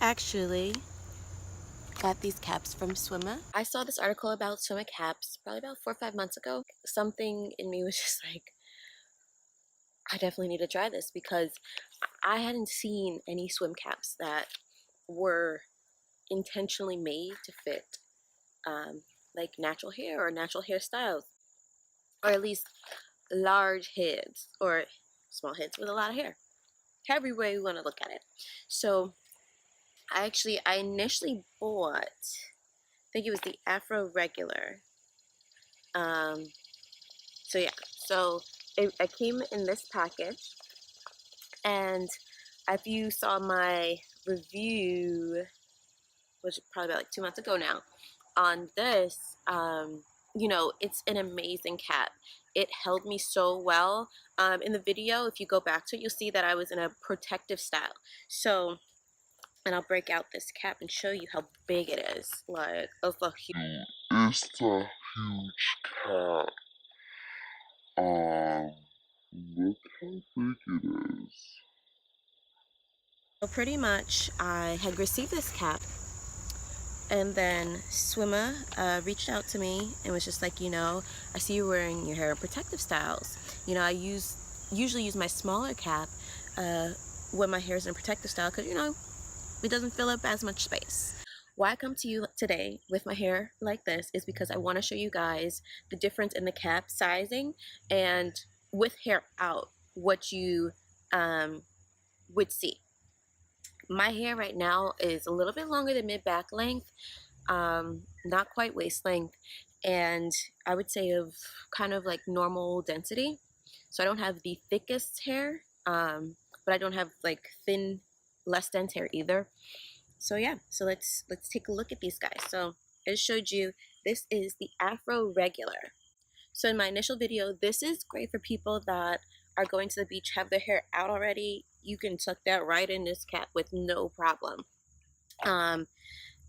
actually got these caps from Swimma. I saw this article about Swimma caps probably about 4 or 5 months ago. Something in me was just like, I definitely need to try this because I hadn't seen any swim caps that were intentionally made to fit like natural hair or natural hairstyles, or at least large heads or small heads with a lot of hair, however way you want to look at it. So I initially bought, I think it was the Afro regular. um so yeah, so it came in this package, and if you saw my review, which is probably about like 2 months ago now, on this, you know, it's an amazing cap. It held me so well. In the video, if you go back to it, you'll see that I was in a protective style. So, and I'll break out this cap and show you how big it is. Like, it's a huge, It's a huge cat. Look how big it is. so pretty much I had received this cap, and then Swimma reached out to me and was just like, you know, I see you wearing your hair in protective styles. You know, I usually use my smaller cap when my hair is in a protective style because, you know, it doesn't fill up as much space. Why I come to you today with my hair like this is because I want to show you guys the difference in the cap sizing, and with hair out, what you would see. My hair right now is a little bit longer than mid-back length, not quite waist length, and I would say of kind of like normal density. So I don't have the thickest hair, but I don't have like thin, less dense hair either. So yeah, so let's take a look at these guys. So I just showed you, this is the Afro regular. So in my initial video, this is great for people that are going to the beach, have their hair out already. You can tuck that right in this cap with no problem.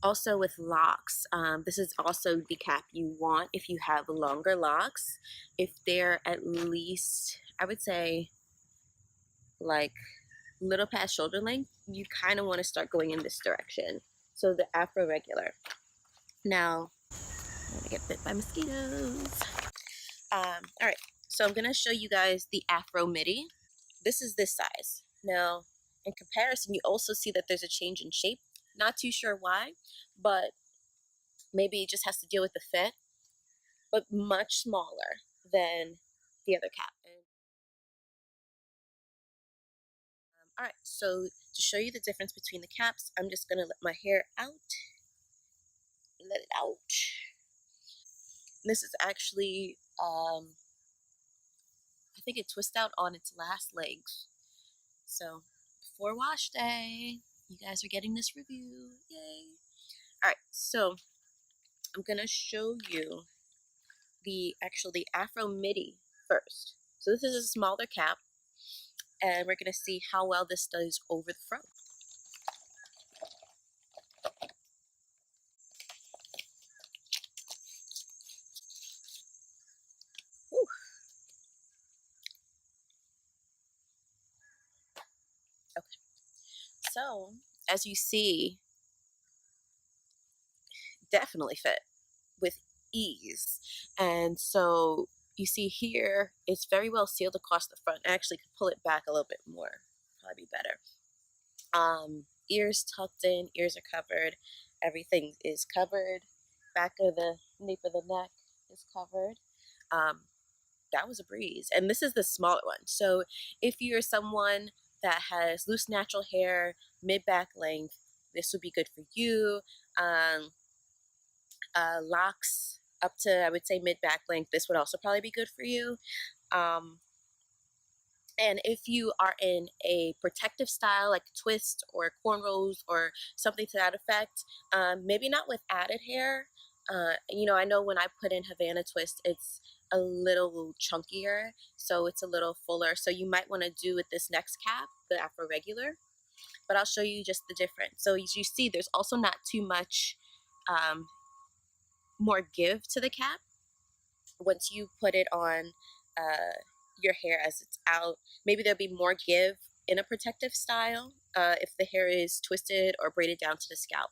Also with locks, this is also the cap you want if you have longer locks. If they're at least, I would say, like little past shoulder length, you kind of want to start going in this direction. So the Afro regular. Now, I'm gonna get bit by mosquitoes. All right, so I'm gonna show you guys the Afro midi. This is this size. Now, in comparison, you also see that there's a change in shape. Not too sure why, but maybe it just has to deal with the fit, but much smaller than the other cap. All right, so to show you the difference between the caps, I'm just gonna let my hair out. Let it out. This is actually, I think it twists out on its last legs. So before wash day, you guys are getting this review. Yay. All right, so I'm gonna show you the Afro midi first. So this is a smaller cap, and we're gonna see how well this does over the front. Whew. Okay, so as you see, definitely fit with ease. And so you see here, it's very well sealed across the front. I actually could pull it back a little bit more, probably be better. Ears tucked in, ears are covered, everything is covered. Back of the nape of the neck is covered. That was a breeze. And this is the smaller one. So if you're someone that has loose natural hair, mid-back length, this would be good for you. Locks up to, I would say, mid-back length, this would also probably be good for you. And if you are in a protective style, like a twist or cornrows or something to that effect, maybe not with added hair. You know, I know when I put in Havana twist, it's a little chunkier, so it's a little fuller. So you might want to do with this next cap, the Afro regular. But I'll show you just the difference. So as you see, there's also not too much more give to the cap once you put it on your hair as it's out. Maybe there'll be more give in a protective style, if the hair is twisted or braided down to the scalp.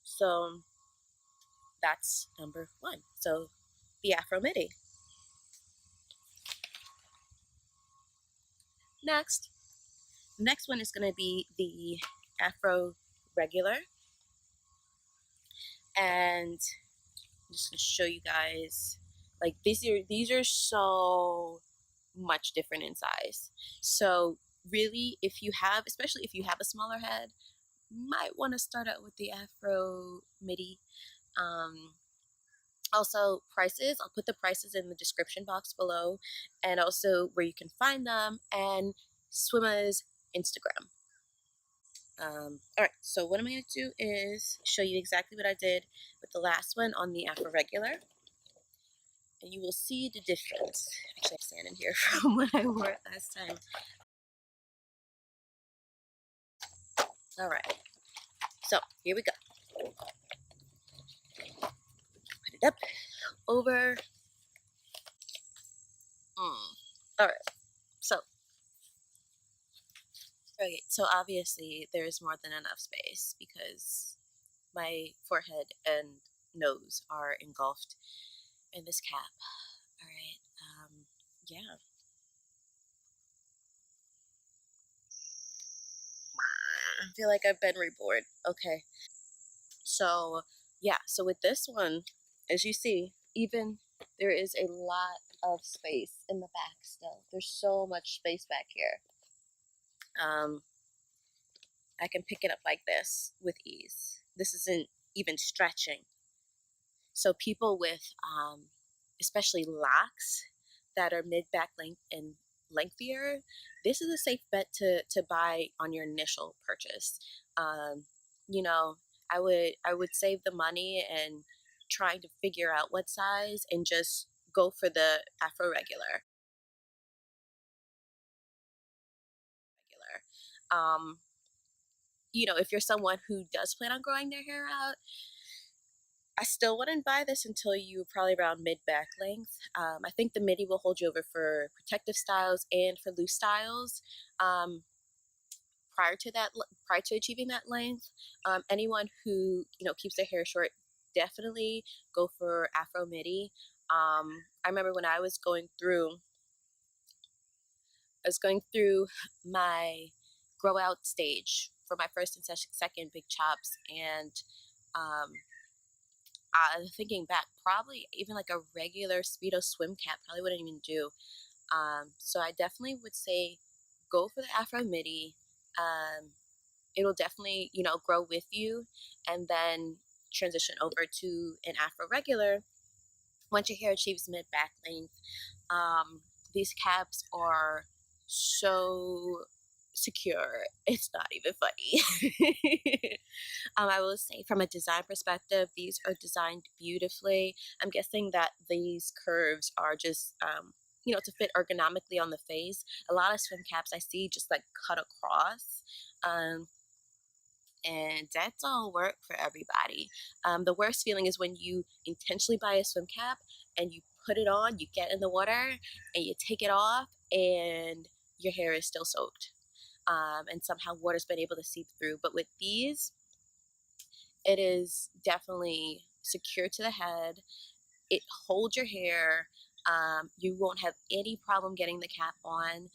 So that's number one. So the Afro Midi. Next one is going to be the Afro Regular. And I'm just going to show you guys, like these are so much different in size. So really, if you have, especially if you have a smaller head, might want to start out with the Afro Midi. Also, prices, I'll put the prices in the description box below, and also where you can find them, and Swimma's Instagram. All right, so what I'm going to do is show you exactly what I did with the last one on the Afro Regular, and you will see the difference. Actually, I have sand in here from when I wore it last time. All right, so here we go. Put it up, over. All right, so okay, so obviously there's more than enough space because my forehead and nose are engulfed in this cap. All right, yeah. I feel like I've been reborn. Okay, so yeah, so with this one, as you see, even there is a lot of space in the back still. There's so much space back here. I can pick it up like this with ease. This isn't even stretching. So people with, especially locks that are mid back length and lengthier, this is a safe bet to buy on your initial purchase. You know, I would save the money and trying to figure out what size and just go for the Afro Regular. Um, if you're someone who does plan on growing their hair out, I still wouldn't buy this until you probably around mid back length. I think the midi will hold you over for protective styles and for loose styles. Um, prior to achieving that length, anyone who keeps their hair short, definitely go for Afro midi. I remember when I was going through my grow out stage for my first and second big chops, and um, thinking back, probably even like a regular Speedo swim cap probably wouldn't even do. So I definitely would say go for the Afro midi. It'll definitely, grow with you, and then transition over to an Afro regular once your hair achieves mid back length. These caps are so secure, it's not even funny. I will say from a design perspective, these are designed beautifully. I'm guessing that these curves are just, to fit ergonomically on the face. A lot of swim caps I see just like cut across. Um, and that's all work for everybody. The worst feeling is when you intentionally buy a swim cap and you put it on, you get in the water and you take it off, and your hair is still soaked. And somehow water's been able to seep through. But with these, it is definitely secure to the head. It holds your hair. You won't have any problem getting the cap on.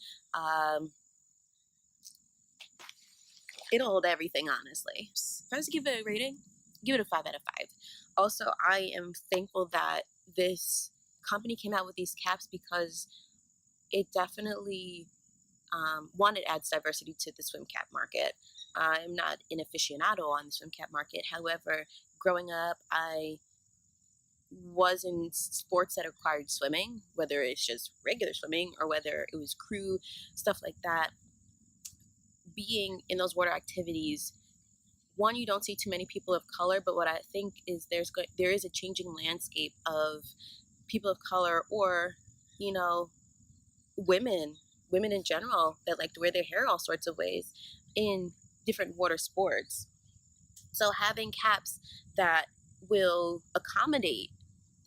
It'll hold everything, honestly. If I was to give it a rating, give it a 5 out of 5. Also, I am thankful that this company came out with these caps because it definitely, one, it adds diversity to the swim cap market. I'm not an aficionado on the swim cap market. However, growing up, I was in sports that required swimming, whether it's just regular swimming or whether it was crew, stuff like that. Being in those water activities, one, you don't see too many people of color, but what I think is there is a changing landscape of people of color, or you know women in general, that like to wear their hair all sorts of ways in different water sports. So having caps that will accommodate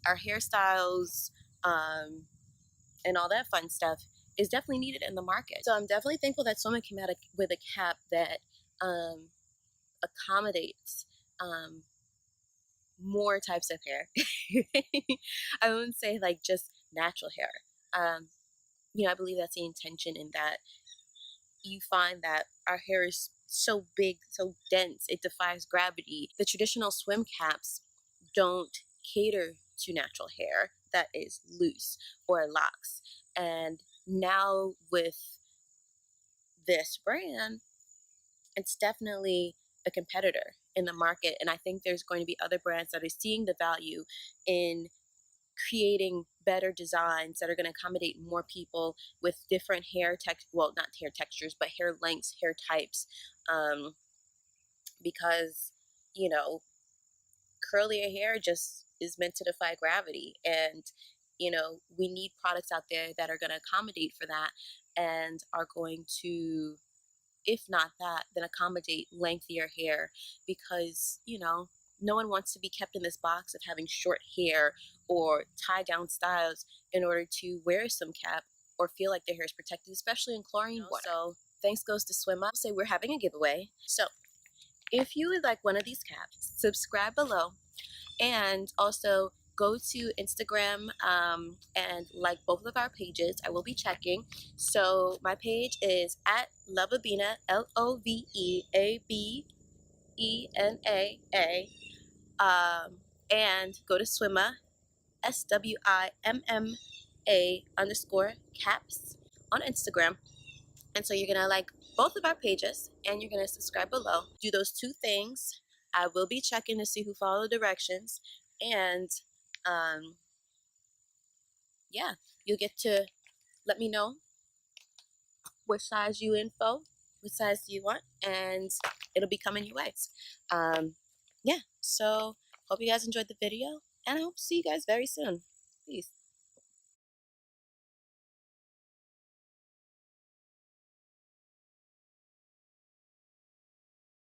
our hairstyles, and all that fun stuff is definitely needed in the market. So I'm definitely thankful that someone came out with a cap that accommodates more types of hair. I wouldn't say like just natural hair. Um, I believe that's the intention in that you find that our hair is so big, so dense, it defies gravity. The traditional swim caps don't cater to natural hair that is loose or locks. And now with this brand, it's definitely a competitor in the market. And I think there's going to be other brands that are seeing the value in creating better designs that are going to accommodate more people with different well, not hair textures, but hair lengths, hair types. um, because you know curlier hair just is meant to defy gravity, and we need products out there that are going to accommodate for that and are going to, if not that, then accommodate lengthier hair, because no one wants to be kept in this box of having short hair or tie down styles in order to wear some cap or feel like their hair is protected, especially in chlorine water. So thanks goes to Swimma. Say we're having a giveaway. So if you would like one of these caps, subscribe below, and also go to Instagram and like both of our pages. I will be checking. So my page is at Love Abenaa, LoveAbenaa. And go to Swimma, SWIMMA_caps on Instagram. And so you're gonna like both of our pages and you're gonna subscribe below. Do those two things. I will be checking to see who followed the directions. And yeah, you'll get to let me know which size which size do you want, and it'll be coming your way. Yeah, so hope you guys enjoyed the video, and I hope to see you guys very soon. Peace.